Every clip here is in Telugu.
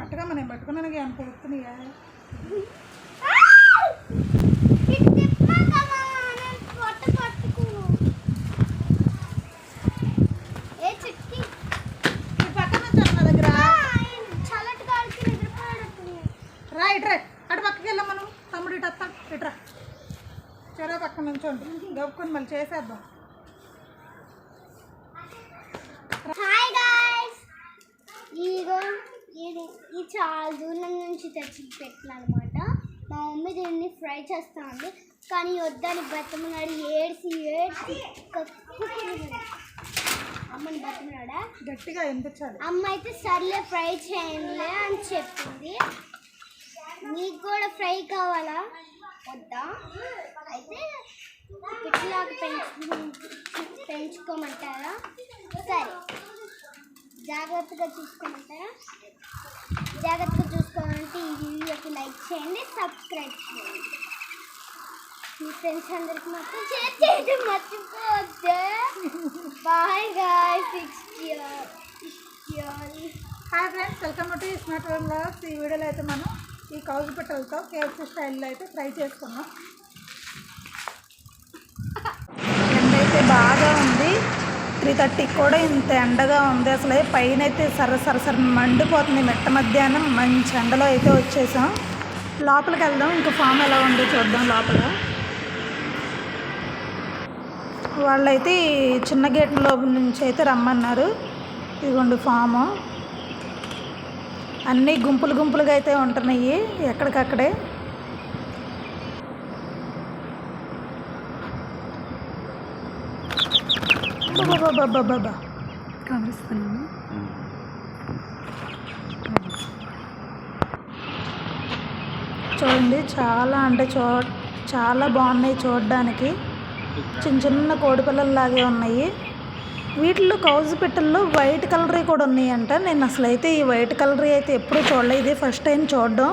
పట్టుకమ్మ, నేను పట్టుకున్నాను ఏమైనా కొడుతున్నాయా? ఇట్రా అటు పక్కకి వెళ్ళాం మనం. తమ్ముడు ఇటు వస్తాం, ఇట్రా చెరో పక్కన నుంచోండి, గప్పుకొని మళ్ళీ చేసేద్దాం. హాయ్ గాయ్స్, ఇది చాలా దూరం నుంచి తెచ్చి పెట్టిన అనమాట. మా మమ్మీ దీన్ని ఫ్రై చేస్తా ఉంది, కానీ వద్దని బతమన్నాడు. ఏడ్చి అమ్మని బతమన్నాడా గట్టిగా వినిపించాలి. అమ్మ అయితే సర్లే ఫ్రై చేయండిలే అని చెప్పింది. నీకు కూడా ఫ్రై కావాలా వద్దా? అయితే ఇట్లాగా పెంచుకోమంటారా? సరే, జాగ్రత్తగా చూసుకోమంటారా? జాగ్రత్తగా చూసుకోవాలంటే ఈ వీడియోకి లైక్ చేయండి, సబ్స్క్రైబ్ చేయండి. మీ ఫ్రెండ్స్ అందరికి మాత్రం షేర్ చేయడం మర్చిపోవద్దు. Bye guys, hi friends, welcome to smart home vlogs. ఈ వీడియోలో అయితే మనం ఈ కౌజు పిట్టలతో కేఎఫ్సీ స్టైల్లో అయితే ఫ్రై చేసుకున్నాం. ఎండ అయితే బాగా ఉంది, 3:30 కూడా ఇంత ఎండగా ఉంది. అసలు పైన అయితే సర మండిపోతుంది. మెట్ట మధ్యాహ్నం మంచి ఎండలో అయితే వచ్చేసాం. లోపలికి వెళ్దాం, ఇంకా ఫామ్ ఎలా ఉందో చూద్దాం. లోపల వాళ్ళైతే చిన్న గేట్ లోపల నుంచి అయితే రమ్మన్నారు. ఇదిగోండి ఫాము. అన్నీ గుంపులుగా అయితే ఉంటున్నాయి ఎక్కడికక్కడే. బాబా కనిపిస్తున్నాను. చూడండి, చాలా అంటే చాలా బాగున్నాయి చూడడానికి. చిన్న కోడి పిల్లల్లాగే ఉన్నాయి. వీటిల్లో కౌజు పిట్టల్లో వైట్ కలర్ కూడా ఉన్నాయంట. నేను అసలు అయితే ఈ వైట్ కలర్ అయితే ఎప్పుడూ చూడలేదు, ఇదే ఫస్ట్ టైం చూడడం.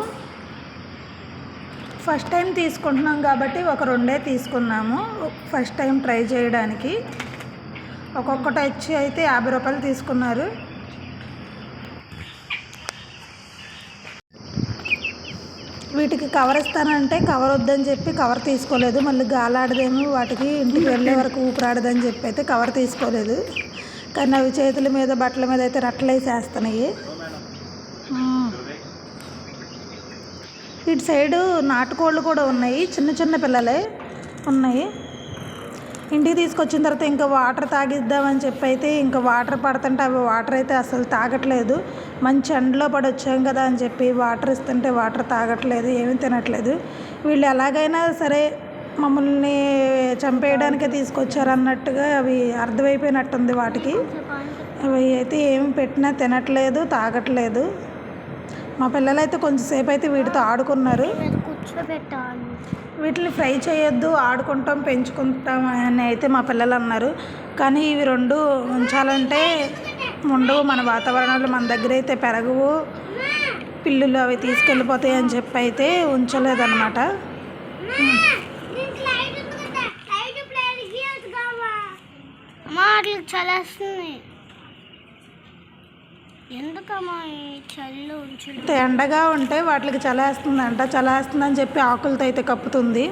ఫస్ట్ టైం తీసుకుంటున్నాం కాబట్టి ఒక 2 తీసుకున్నాము, ఫస్ట్ టైం ట్రై చేయడానికి. ఒక్కొక్కటి వచ్చి అయితే 50 రూపాయలు తీసుకున్నారు. వీటికి కవర్ ఇస్తానంటే కవర్ వద్దని చెప్పి కవర్ తీసుకోలేదు. మళ్ళీ గాలాడదేమో వాటికి, ఇంటికి వెళ్ళే వరకు ఊపిరాడదని చెప్పి అయితే కవర్ తీసుకోలేదు. కానీ అవి చేతుల మీద బట్టల మీద అయితే రట్టలేసేస్తున్నాయి. ఇటు సైడు నాటుకోళ్ళు కూడా ఉన్నాయి, చిన్న పిల్లలే ఉన్నాయి. ఇంటికి తీసుకొచ్చిన తర్వాత ఇంకా వాటర్ తాగిద్దామని చెప్పి అయితే ఇంకా వాటర్ పడుతుంటే అవి వాటర్ అయితే అసలు తాగట్లేదు. మంచి ఎండలో పడి వచ్చాం కదా అని చెప్పి వాటర్ ఇస్తుంటే వాటర్ తాగట్లేదు, ఏమీ తినట్లేదు. వీళ్ళు ఎలాగైనా సరే మమ్మల్ని చంపేయడానికే తీసుకొచ్చారు అన్నట్టుగా అవి అర్థమైపోయినట్టుంది వాటికి. అవి అయితే ఏమి పెట్టినా తినట్లేదు, తాగట్లేదు. మా పిల్లలైతే కొంచెంసేపు అయితే వీటితో ఆడుకున్నారు. వీటిని ఫ్రై చేయొద్దు, ఆడుకుంటాం, పెంచుకుంటాం అని అయితే మా పిల్లలు అన్నారు. కానీ ఇవి 2 ఉంచాలంటే ఉండవు, మన వాతావరణంలో మన దగ్గర అయితే పెరగవు, పిల్లులు అవి తీసుకెళ్ళిపోతాయి అని చెప్పి అయితే ఉంచలేదన్నమాట. ఎండగా ఉంటే వాటికి చలేస్తుందంట. చలేస్తుందని చెప్పి ఆకులతో అయితే కప్పుతుంది.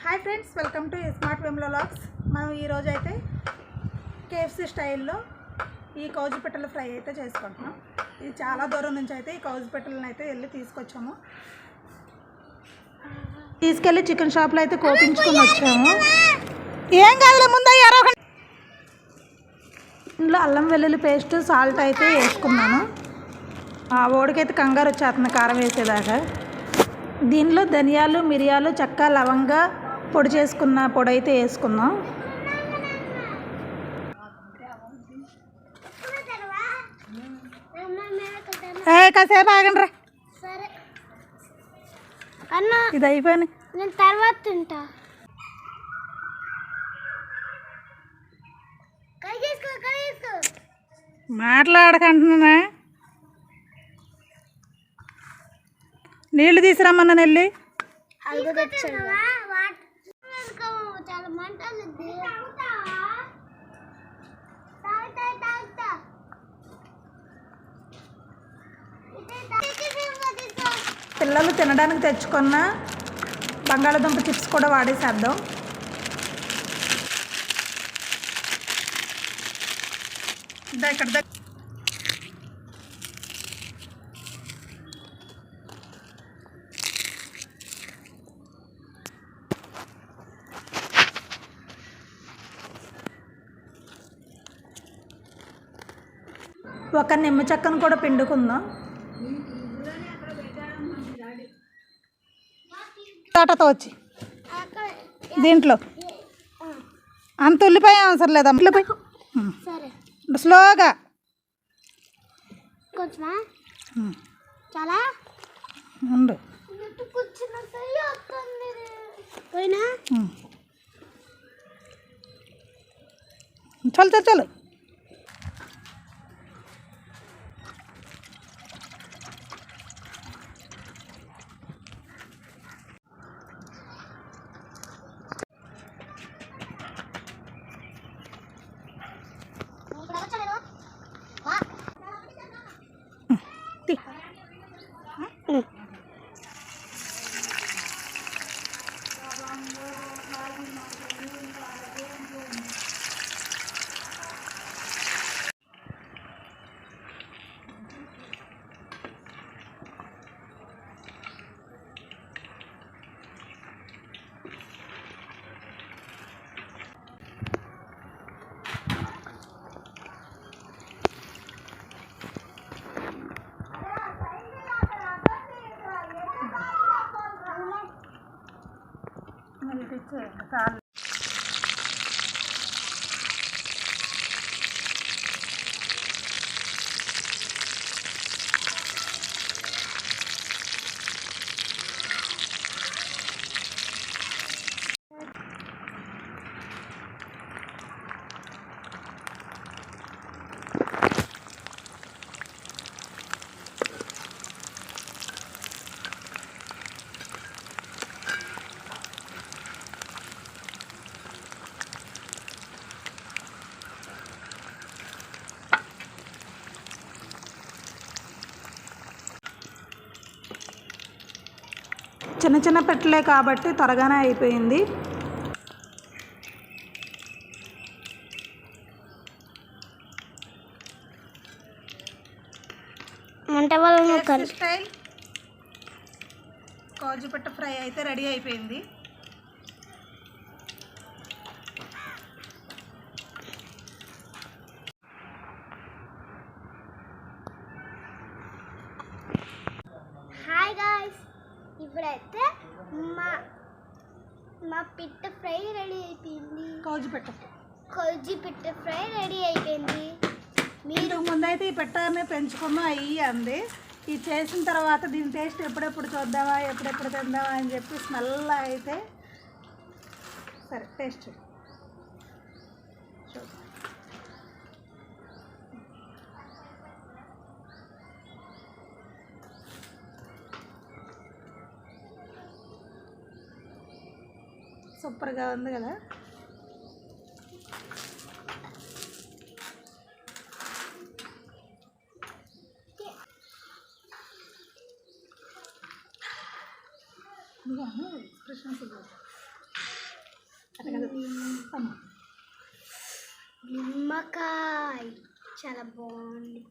Hi friends, welcome to smart home vlogs. మనం ఈరోజు అయితే కేఎఫ్సీ స్టైల్లో ఈ కౌజు పిట్టల ఫ్రై అయితే చేసుకుంటున్నాం. ఇది చాలా దూరం నుంచి అయితే ఈ కౌజు పిట్టలను అయితే వెళ్ళి తీసుకొచ్చాము. తీసుకెళ్ళి చికెన్ షాప్లో అయితే కోపించుకొని వచ్చాము. ఏం కాదులే, ముందు ఇందులో అల్లం వెల్లుల్లి పేస్ట్, సాల్ట్ అయితే వేసుకున్నాను. ఆ ఓడికైతే కంగారు వచ్చేస్తుంది కారం వేసేదాకా. దీనిలో ధనియాలు, మిరియాలు, చెక్క, లవంగా పొడి చేసుకున్న పొడి అయితే వేసుకుందాం. కాసేపు ఆగండి రా. ఇది అయిపోయింది, నేను తర్వాత తింటా. కడిగేసుకో మాట్లాడకంటున్నా. నీళ్ళు తీసుకురమ్మన్నా నెల్లి. చాలా మంటలు. పిల్లలు తినడానికి తెచ్చుకున్న బంగాళాదుంప చిప్స్ కూడా వాడేసేద్దాం. ఇక్కడ ఒక నిమ్మ చెక్కను కూడా పిండుకుందాం. తోటతో వచ్చి దీంట్లో అంత ఉల్లిపాయ అవసరం లేదా? ఉల్లిపాయ స్లోగా కొంచెమా చాలా ఉండు. పోయినా చాలు చాలు చాలు. చాలు. చిన్న చిన్న పెట్టలే కాబట్టి త్వరగానే అయిపోయింది. స్టైల్ కాజు పెట్ట ఫ్రై అయితే రెడీ అయిపోయింది. హాయ్ గాయ్స్, ఇప్పుడైతే మా పిట్ట ఫ్రై రెడీ అయిపోయింది. కాజు పిట్ట ఫ్రై రెడీ అయిపోయింది. మీరు ముందైతే ఈ పెట్టని పెంచుకున్నాం అయ్యి అంది. ఇది చేసిన తర్వాత దీని టేస్ట్ ఎప్పుడెప్పుడు చూద్దామా, ఎప్పుడెప్పుడు తిందామా అని చెప్పి స్మెల్ అయితే సరే టేస్ట్ చూద్దాం. సూపర్గా ఉంది కదా. నిమ్మకాయ చాలా బాగుంది.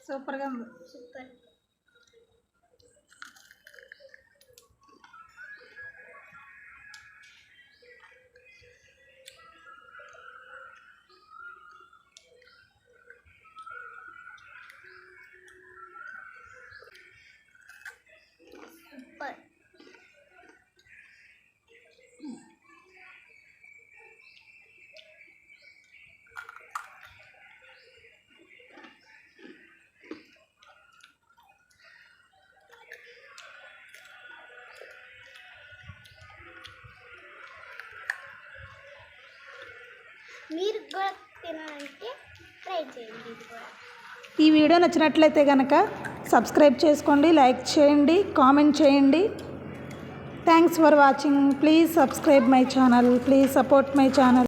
సూపర్గా ఉంది. సూపర్. సూపర్. మీరు కూడా తినాలంటే ట్రై చేయండి ఇది కూడా. ఈ వీడియో నచ్చినట్లయితే కనుక సబ్స్క్రైబ్ చేసుకోండి, లైక్ చేయండి, కామెంట్ చేయండి. Thanks for watching. Please subscribe my channel, please support my channel.